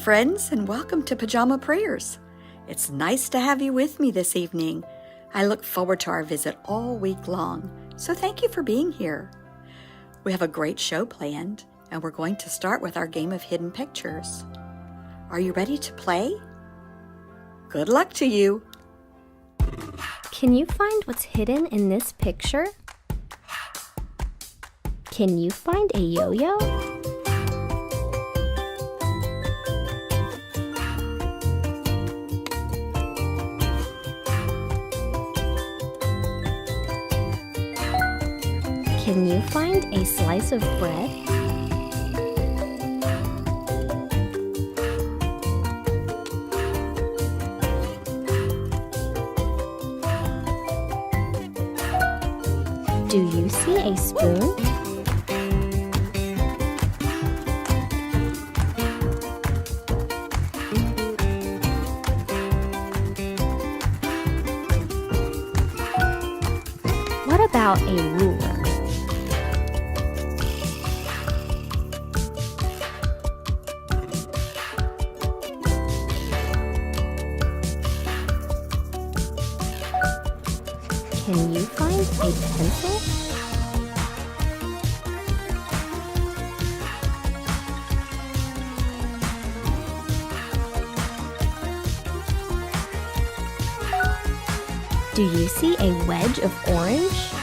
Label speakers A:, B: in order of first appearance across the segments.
A: friends, and welcome to Pajama Prayers. It's nice to have you with me this evening. I look forward to our visit all week long, so thank you for being here. We have a great show planned, and we're going to start with our game of hidden pictures. Are you ready to play? Good luck to you!
B: Can you find what's hidden in this picture? Can you find a yo-yo? Can you find a slice of bread? Do you see a spoon? What about a ruler? Can you find a pencil? Do you see a wedge of orange?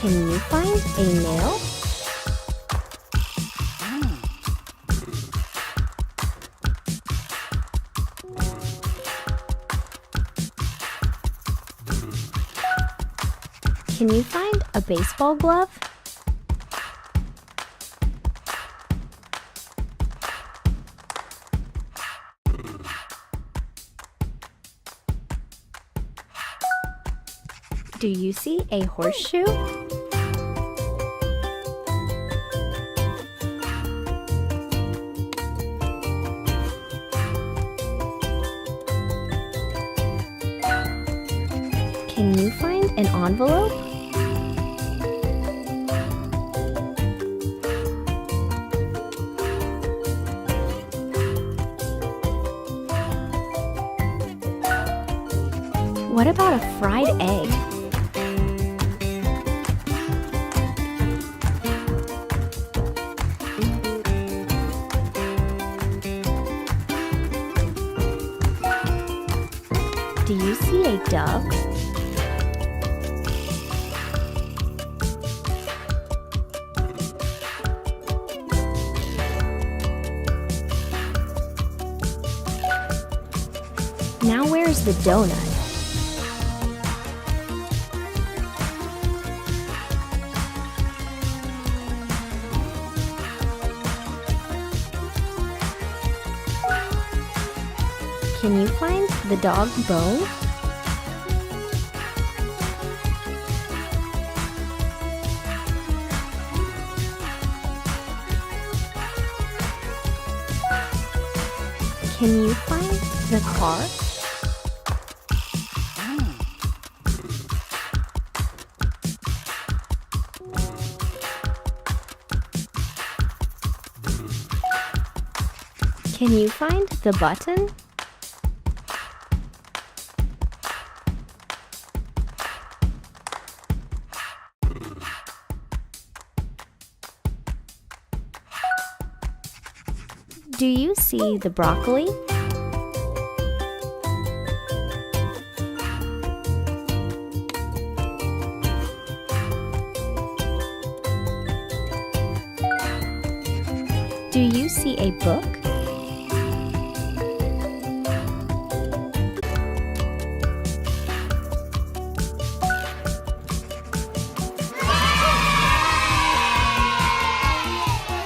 B: Can you find a nail? Can you find a baseball glove? Do you see a horseshoe? Can you find an envelope? What about a fried egg? Do you see a dove? Now where's the donut? Can you find the dog bone? Can you find the car? Can you find the button? Do you see the broccoli? Do you see a book?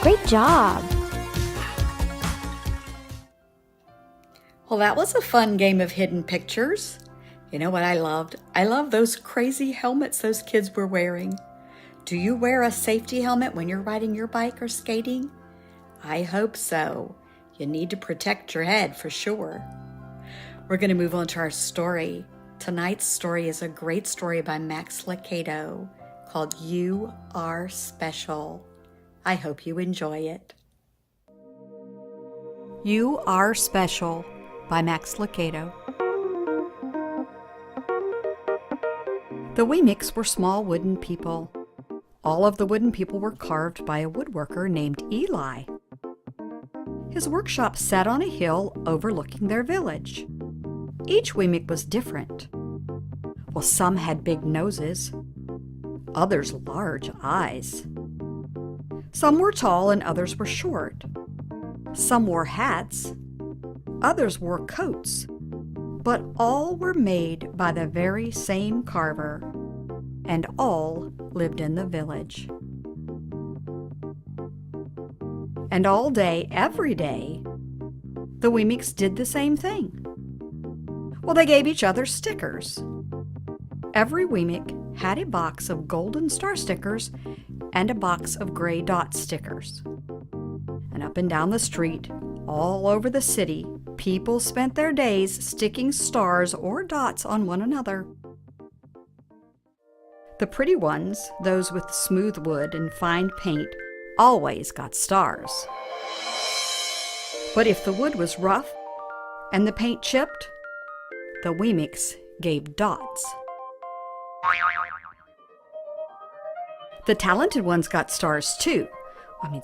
B: Great job!
A: Well, that was a fun game of hidden pictures. You know what I loved? I love those crazy helmets those kids were wearing. Do you wear a safety helmet when you're riding your bike or skating? I hope so. You need to protect your head for sure. We're going to move on to our story. Tonight's story is a great story by Max Lucado called You Are Special. I hope you enjoy it. You Are Special by Max Lucado. The Weemics were small wooden people. All of the wooden people were carved by a woodworker named Eli. His workshop sat on a hill overlooking their village. Each Weemic was different. Well, some had big noses, others large eyes. Some were tall and others were short. Some wore hats, others wore coats, but all were made by the very same carver, and all lived in the village. And all day, every day, the Weemics did the same thing. Well, they gave each other stickers. Every Weemic had a box of golden star stickers and a box of gray dot stickers. And up and down the street, all over the city, people spent their days sticking stars or dots on one another. The pretty ones, those with smooth wood and fine paint, always got stars. But if the wood was rough and the paint chipped, the Weemics gave dots. The talented ones got stars too.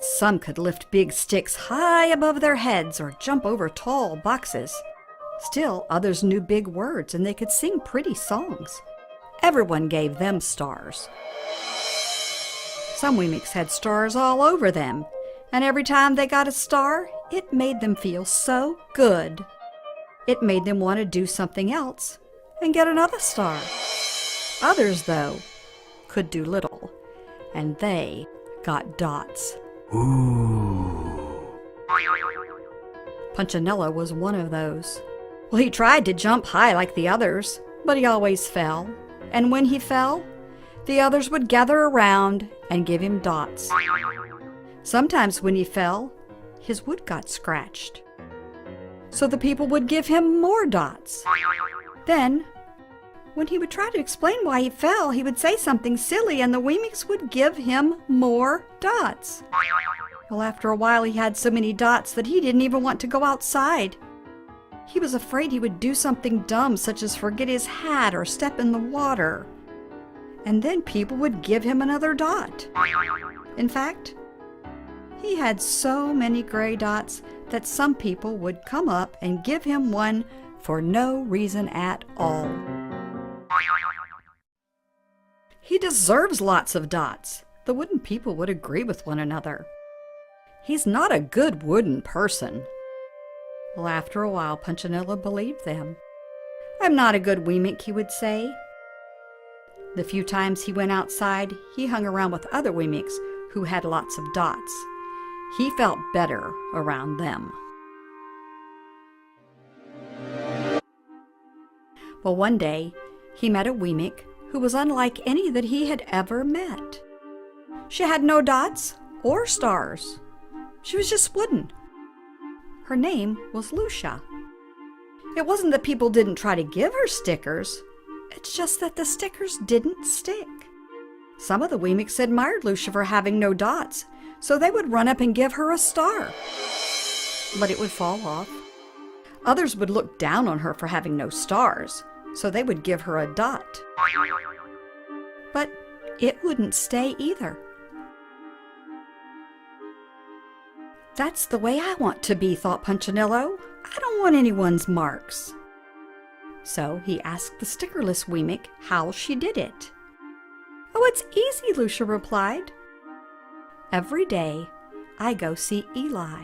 A: Some could lift big sticks high above their heads or jump over tall boxes. Still, others knew big words and they could sing pretty songs. Everyone gave them stars. Some Weemics had stars all over them, and every time they got a star, it made them feel so good. It made them want to do something else and get another star. Others, though, could do little, and they got dots.
C: Ooh.
A: Punchinello was one of those. Well, he tried to jump high like the others, but he always fell. And when he fell, the others would gather around and give him dots. Sometimes when he fell, his wood got scratched. So the people would give him more dots. Then, when he would try to explain why he fell, he would say something silly and the Weemics would give him more dots. Well, after a while he had so many dots that he didn't even want to go outside. He was afraid he would do something dumb, such as forget his hat or step in the water. And then people would give him another dot. In fact, he had so many gray dots that some people would come up and give him one for no reason at all. He deserves lots of dots. The wooden people would agree with one another. He's not a good wooden person. Well, after a while, Punchinello believed them. I'm not a good Weemic, he would say. The few times he went outside, he hung around with other Weemics who had lots of dots. He felt better around them. Well, one day, he met a Weemic who was unlike any that he had ever met. She had no dots or stars. She was just wooden. Her name was Lucia. It wasn't that people didn't try to give her stickers. It's just that the stickers didn't stick. Some of the Weemics admired Lucia for having no dots, so they would run up and give her a star. But it would fall off. Others would look down on her for having no stars, so they would give her a dot. But it wouldn't stay either. That's the way I want to be, thought Punchinello. I don't want anyone's marks. So he asked the stickerless Weemic how she did it. Oh, it's easy, Lucia replied. Every day I go see Eli.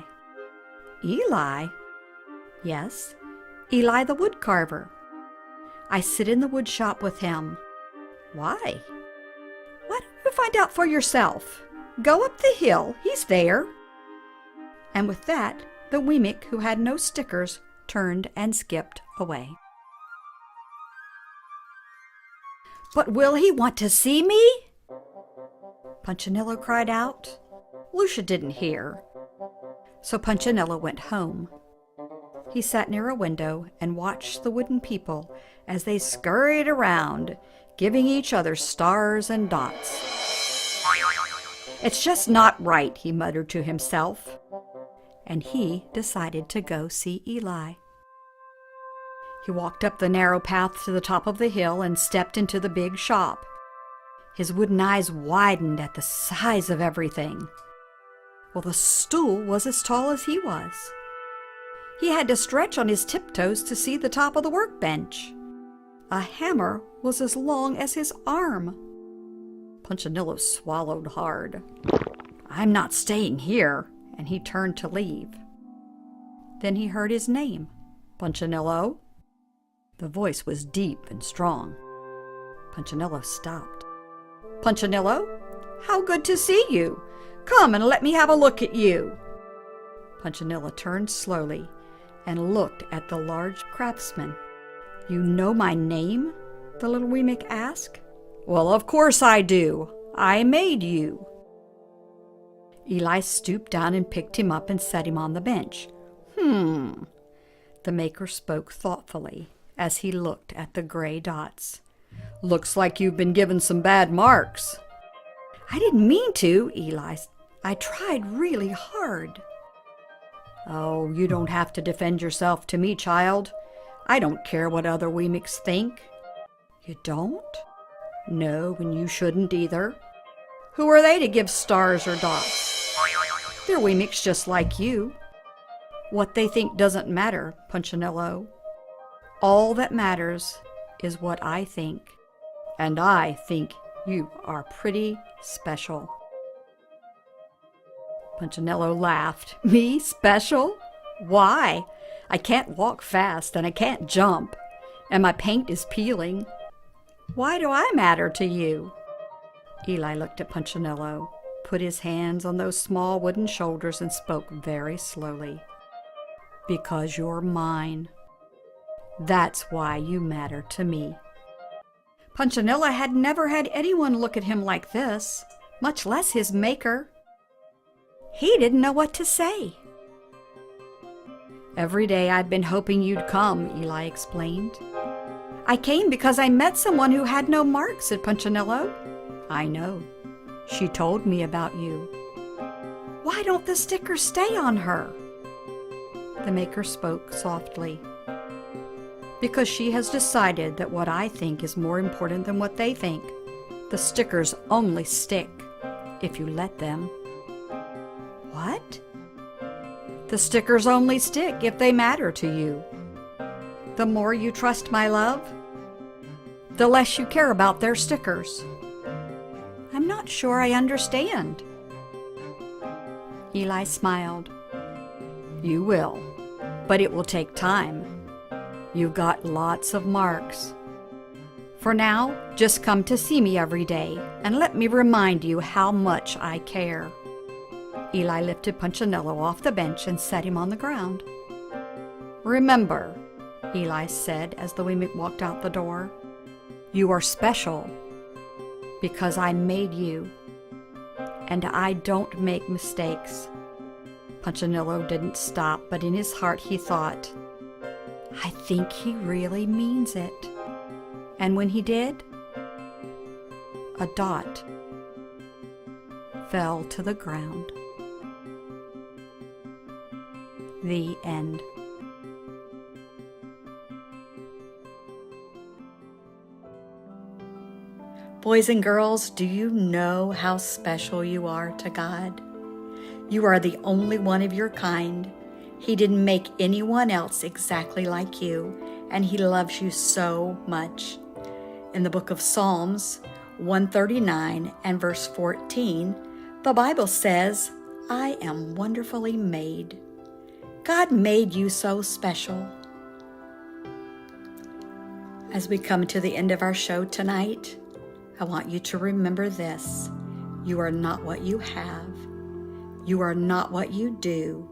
A: Eli? Yes, Eli the wood carver. I sit in the wood shop with him. Why? Why don't you find out for yourself? Go up the hill, he's there. And with that, the Weemic who had no stickers turned and skipped away. But will he want to see me? Punchinello cried out. Lucia didn't hear. So Punchinello went home. He sat near a window and watched the wooden people as they scurried around, giving each other stars and dots. "It's just not right," he muttered to himself. And he decided to go see Eli. He walked up the narrow path to the top of the hill and stepped into the big shop. His wooden eyes widened at the size of everything. Well, the stool was as tall as he was. He had to stretch on his tiptoes to see the top of the workbench. A hammer was as long as his arm. Punchinello swallowed hard. "I'm not staying here," and he turned to leave. Then he heard his name, "Punchinello." The voice was deep and strong. Punchinello stopped. "Punchinello, how good to see you! Come and let me have a look at you." Punchinello turned slowly and looked at the large craftsman. "You know my name?" the little Wee-Mink asked. "Well, of course I do. I made you." Eli stooped down and picked him up and set him on the bench. The maker spoke thoughtfully as he looked at the gray dots. "Looks like you've been given some bad marks." "I didn't mean to, Eli. I tried really hard." "Oh, you don't have to defend yourself to me, child. I don't care what other Wee-Minks think." "You don't?" "No, and you shouldn't either. Who are they to give stars or dots? They're Wee-Minks just like you. What they think doesn't matter, Punchinello. All that matters is what I think, and I think you are pretty special." Punchinello laughed. "Me special? Why? I can't walk fast and I can't jump, and my paint is peeling. Why do I matter to you?" Eli looked at Punchinello, put his hands on those small wooden shoulders, and spoke very slowly. "Because you're mine. That's why you matter to me." Punchinello had never had anyone look at him like this, much less his maker. He didn't know what to say. "Every day I've been hoping you'd come," Eli explained. "I came because I met someone who had no marks," said Punchinello. "I know. She told me about you." "Why don't the stickers stay on her?" The maker spoke softly. "Because she has decided that what I think is more important than what they think. The stickers only stick if you let them." "What?" "The stickers only stick if they matter to you. The more you trust my love, the less you care about their stickers." "I'm not sure I understand." Eli smiled. "You will, but it will take time. You've got lots of marks. For now, just come to see me every day and let me remind you how much I care." Eli lifted Punchinello off the bench and set him on the ground. "Remember," Eli said as the Wee-Mink walked out the door, "you are special because I made you, and I don't make mistakes." Punchinello didn't stop, but in his heart he thought, "I think he really means it." And when he did, a dot fell to the ground. The end. Boys and girls, do you know how special you are to God? You are the only one of your kind. He didn't make anyone else exactly like you, and He loves you so much. In the book of Psalms 139 and verse 14, the Bible says, "I am wonderfully made." God made you so special. As we come to the end of our show tonight, I want you to remember this. You are not what you have. You are not what you do.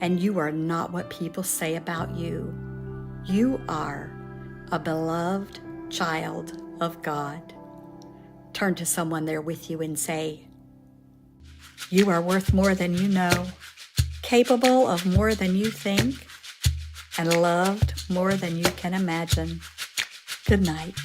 A: And you are not what people say about you. You are a beloved child of God. Turn to someone there with you and say, "You are worth more than you know, capable of more than you think. and loved more than you can imagine. Good night.